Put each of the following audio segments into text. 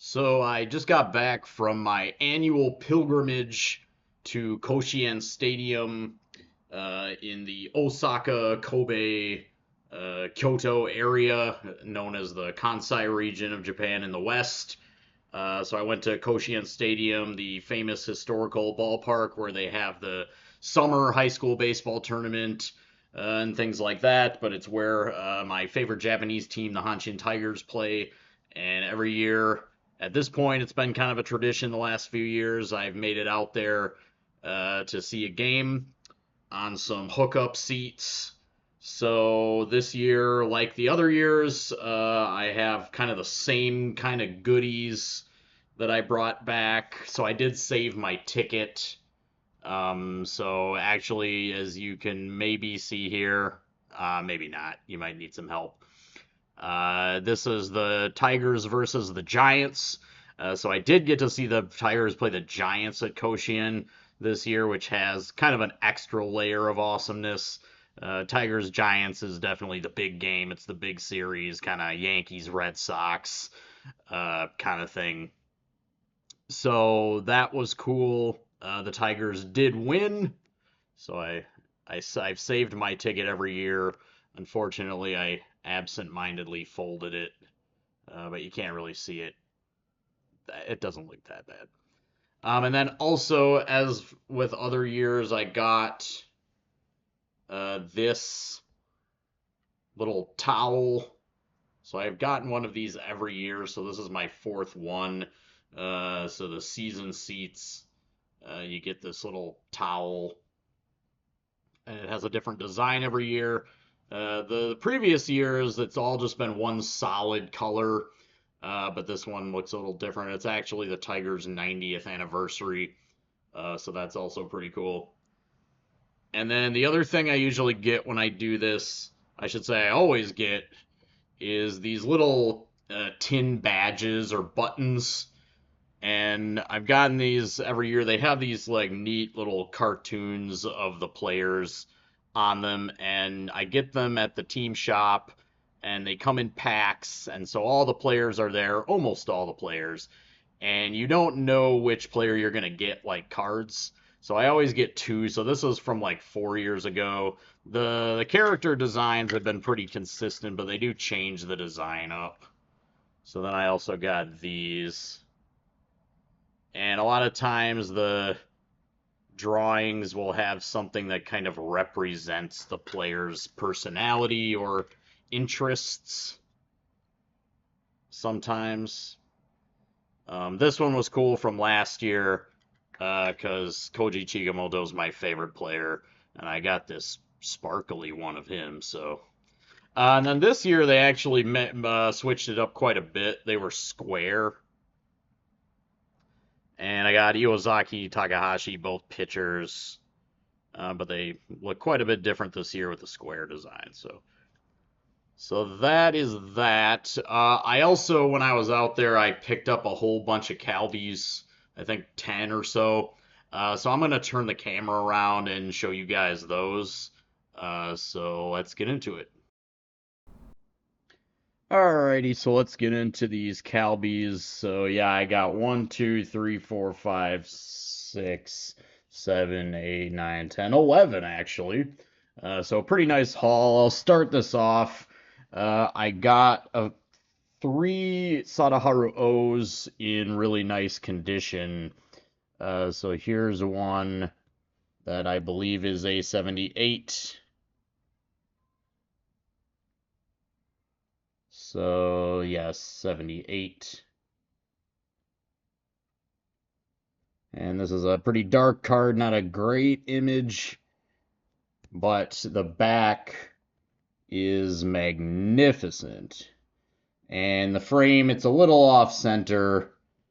So I just got back from my annual pilgrimage to Koshien Stadium in the Osaka, Kobe, Kyoto area, known as the Kansai region of Japan in the West. So I went to Koshien Stadium, the famous historical ballpark where they have the summer high school baseball tournament and things like that. But it's where my favorite Japanese team, the Hanshin Tigers, play. And every year, at this point, it's been kind of a tradition the last few years. I've made it out there to see a game on some hookup seats. So this year, like the other years, I have kind of the same kind of goodies that I brought back. So I did save my ticket. So actually, as you can maybe see here, maybe not. You might need some help. This is the Tigers versus the Giants. So I did get to see the Tigers play the Giants at Koshien this year, which has kind of an extra layer of awesomeness. Tigers Giants is definitely the big game. It's the big series, kind of Yankees Red Sox kind of thing. So that was cool. The Tigers did win, so I've saved my ticket every year. Unfortunately, I absent-mindedly folded it, but you can't really see it. It doesn't look that bad. And then also, as with other years, I got this little towel. So I've gotten one of these every year, so this is my fourth one. So the season seats, you get this little towel, and it has a different design every year. The previous years, it's all just been one solid color, but this one looks a little different. It's actually the Tigers' 90th anniversary, so that's also pretty cool. And then the other thing I usually get when I do this, I should say I always get, is these little tin badges or buttons. And I've gotten these every year. They have these like neat little cartoons of the players on them, and I get them at the team shop, and they come in packs, and so all the players are there, almost all the players, and you don't know which player you're gonna get like cards. So I always get two. So this was from like 4 years ago. The character designs have been pretty consistent, but they do change the design up. So then I also got these. And a lot of times the drawings will have something that kind of represents the player's personality or interests sometimes. This one was cool from last year because Koji Chigamoto is my favorite player, and I got this sparkly one of him. So, and then this year they actually switched it up quite a bit. They were square, and I got Iwazaki, Takahashi, both pitchers, but they look quite a bit different this year with the square design. So that is that. I also, when I was out there, I picked up a whole bunch of Calbies, I think 10 or so. So I'm going to turn the camera around and show you guys those. So let's get into it. Alrighty, so let's get into these Calbies. So yeah, I got 1, 2, 3, 4, 5, 6, 7, 8, 9, 10, 11 actually. So a pretty nice haul. I'll start this off. I got three Sadaharu O's in really nice condition. So here's one that I believe is a 78. So, yes, 78. And this is a pretty dark card, not a great image, but the back is magnificent. And the frame, it's a little off center,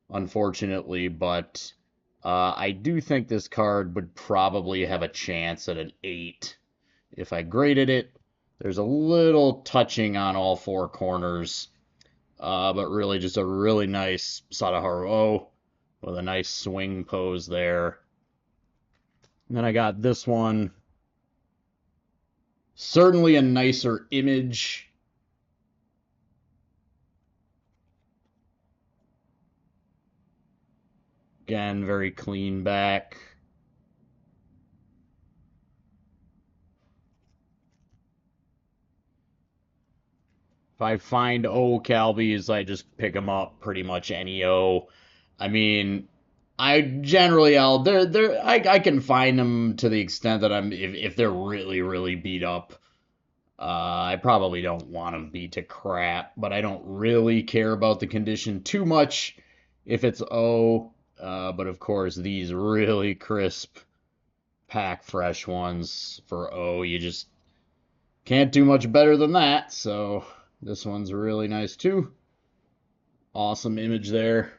unfortunately, but I do think this card would probably have a chance at an 8 if I graded it. There's a little touching on all four corners, but really just a really nice Sadaharu O with a nice swing pose there. And then I got this one. Certainly a nicer image. Again, very clean back. If I find O Calbies, I just pick them up pretty much any O. I mean, I generally I can find them to the extent that if they're really beat up. I probably don't want them beat to crap, but I don't really care about the condition too much if it's O. But of course, these really crisp pack fresh ones for O, you just can't do much better than that. So this one's really nice too. Awesome image there.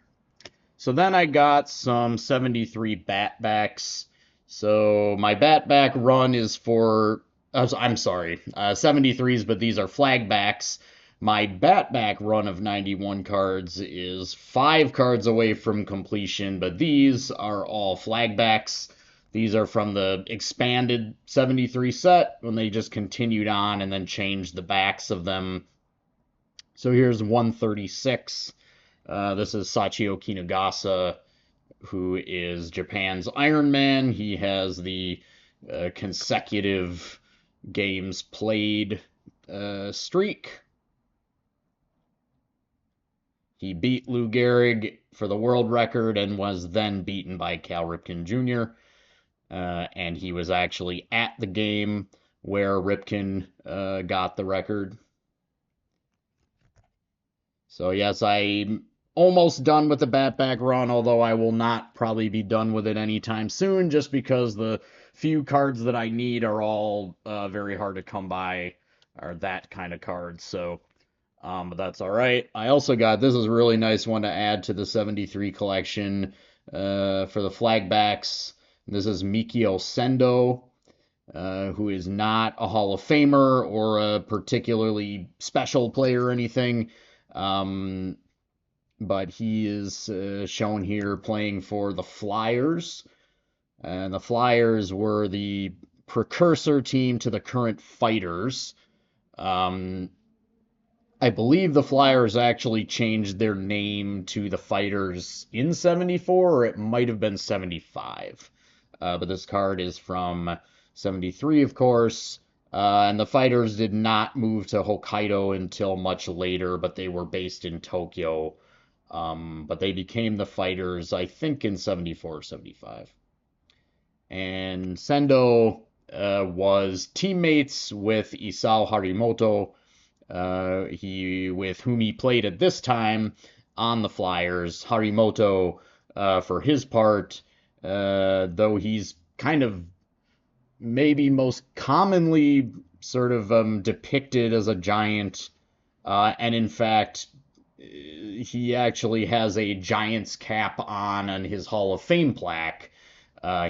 So then I got some 73 Batbacks. So my Batback run is for, I'm sorry, 73s, but these are flagbacks. My Batback run of 91 cards is 5 cards away from completion, but these are all flagbacks. These are from the expanded 73 set when they just continued on and then changed the backs of them. So here's 136. This is Sachio Kinugasa, who is Japan's Iron Man. He has the consecutive games played streak. He beat Lou Gehrig for the world record and was then beaten by Cal Ripken Jr. And he was actually at the game where Ripken got the record. So yes, I'm almost done with the Batback run, although I will not probably be done with it anytime soon, just because the few cards that I need are all very hard to come by, are that kind of cards. So, but that's all right. I also got, this is a really nice one to add to the 73 collection for the flagbacks. This is Mikio Sendo, who is not a Hall of Famer or a particularly special player or anything. But he is shown here playing for the Flyers. And the Flyers were the precursor team to the current Fighters. I believe the Flyers actually changed their name to the Fighters in 74, or it might have been 75. But this card is from 73, of course. And the Fighters did not move to Hokkaido until much later, but they were based in Tokyo. But they became the Fighters, I think, in 74 or 75. And Sendo was teammates with Isao Harimoto, with whom he played at this time on the Flyers. Harimoto, for his part, though he's kind of maybe most commonly sort of depicted as a giant, and in fact, he actually has a Giants cap on his Hall of Fame plaque.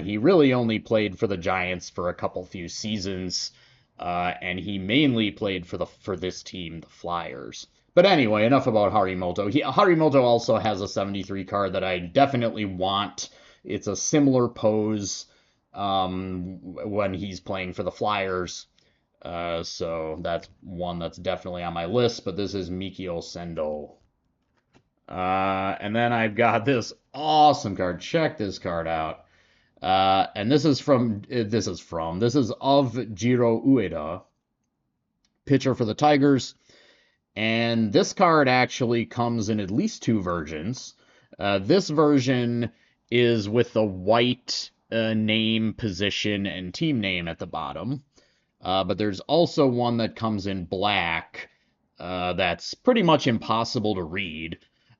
He really only played for the Giants for a few seasons, and he mainly played for this team, the Flyers. But anyway, enough about Harimoto. Harimoto also has a 73 card that I definitely want. It's a similar pose when he's playing for the Flyers. So that's one that's definitely on my list, but this is Mikio Sendo. And then I've got this awesome card. Check this card out. And this is of Jiro Ueda, pitcher for the Tigers. And this card actually comes in at least 2 versions. This version is with the white name, position, and team name at the bottom. But there's also one that comes in black that's pretty much impossible to read.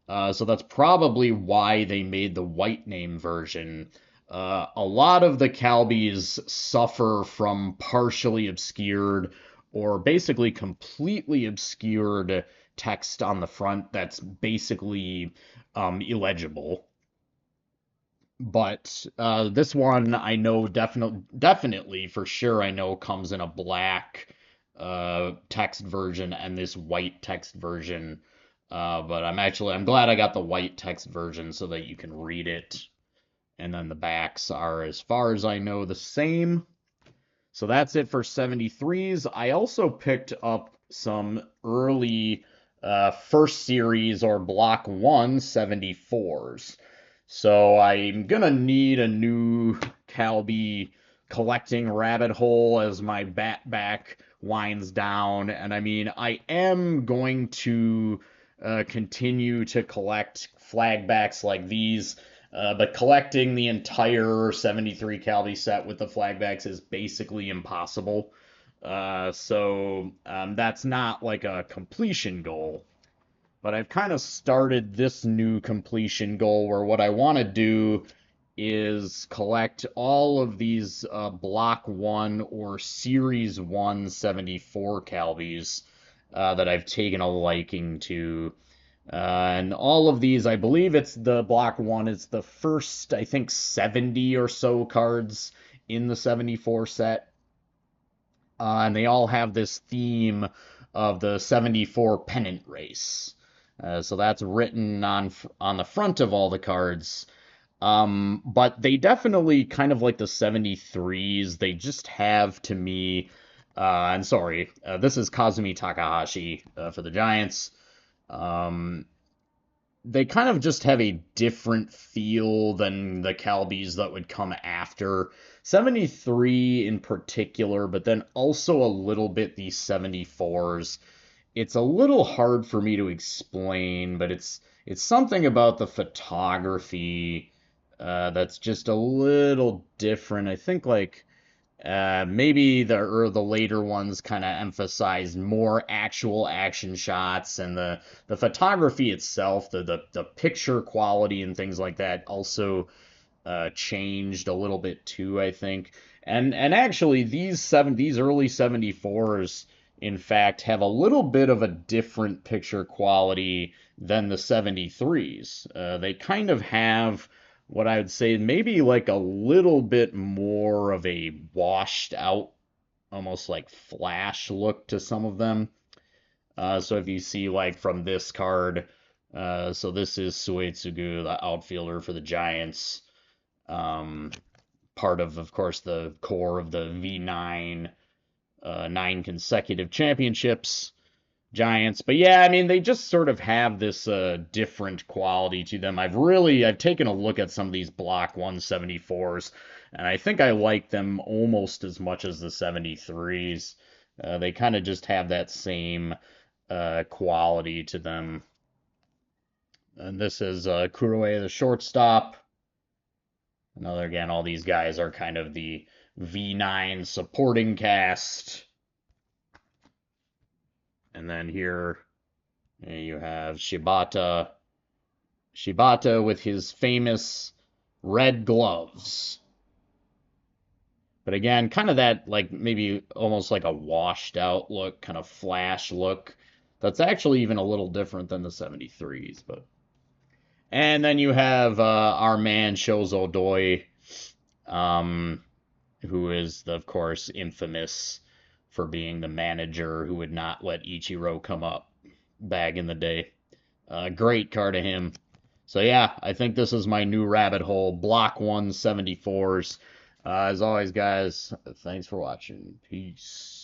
So that's probably why they made the white name version. A lot of the Calbies suffer from partially obscured or basically completely obscured text on the front that's basically illegible. But this one I know definitely for sure I know comes in a black text version and this white text version. But I'm glad I got the white text version so that you can read it. And then the backs are, as far as I know, the same. So that's it for 73s. I also picked up some early first series or block 1 74s. So I'm gonna need a new Calbee collecting rabbit hole as my back winds down. And I mean, I am going to continue to collect flagbacks like these, but collecting the entire 73 Calbee set with the flagbacks is basically impossible. So that's not like a completion goal. But I've kind of started this new completion goal where what I want to do is collect all of these Block 1 or Series 1 74 Calbees that I've taken a liking to. And all of these, I believe it's the Block 1, it's the first, I think, 70 or so cards in the 74 set. And they all have this theme of the 74 pennant race. So that's written on the front of all the cards. But they definitely kind of like the 73s. They just have to me. I'm sorry. This is Kazumi Takahashi for the Giants. Um, they kind of just have a different feel than the Calbees that would come after. 73 in particular, but then also a little bit these 74s. It's a little hard for me to explain, but it's something about the photography that's just a little different. I think like maybe the later ones kind of emphasize more actual action shots, and the photography itself, the picture quality and things like that also changed a little bit too, I think. And actually these early 74s in fact have a little bit of a different picture quality than the 73s. They kind of have what I would say maybe like a little bit more of a washed out, almost like flash look to some of them. So if you see like from this card, so this is Suetsugu, the outfielder for the Giants. Um, Part of course, the core of the V9, 9 consecutive championships. Giants. But yeah, I mean, they just sort of have this different quality to them. I've taken a look at some of these Block 174s, and I think I like them almost as much as the 73s. They kind of just have that same quality to them. And this is Kuroe, the shortstop. Another, again, all these guys are kind of the V9 supporting cast. And then here you have Shibata with his famous red gloves. But again, kind of that, like, maybe almost like a washed out look, kind of flash look. That's actually even a little different than the 73s. And then you have our man Shozo Doi, who is, of course, infamous for being the manager who would not let Ichiro come up back in the day. Great card to him. So yeah, I think this is my new rabbit hole, Block 174s. As always, guys, thanks for watching. Peace.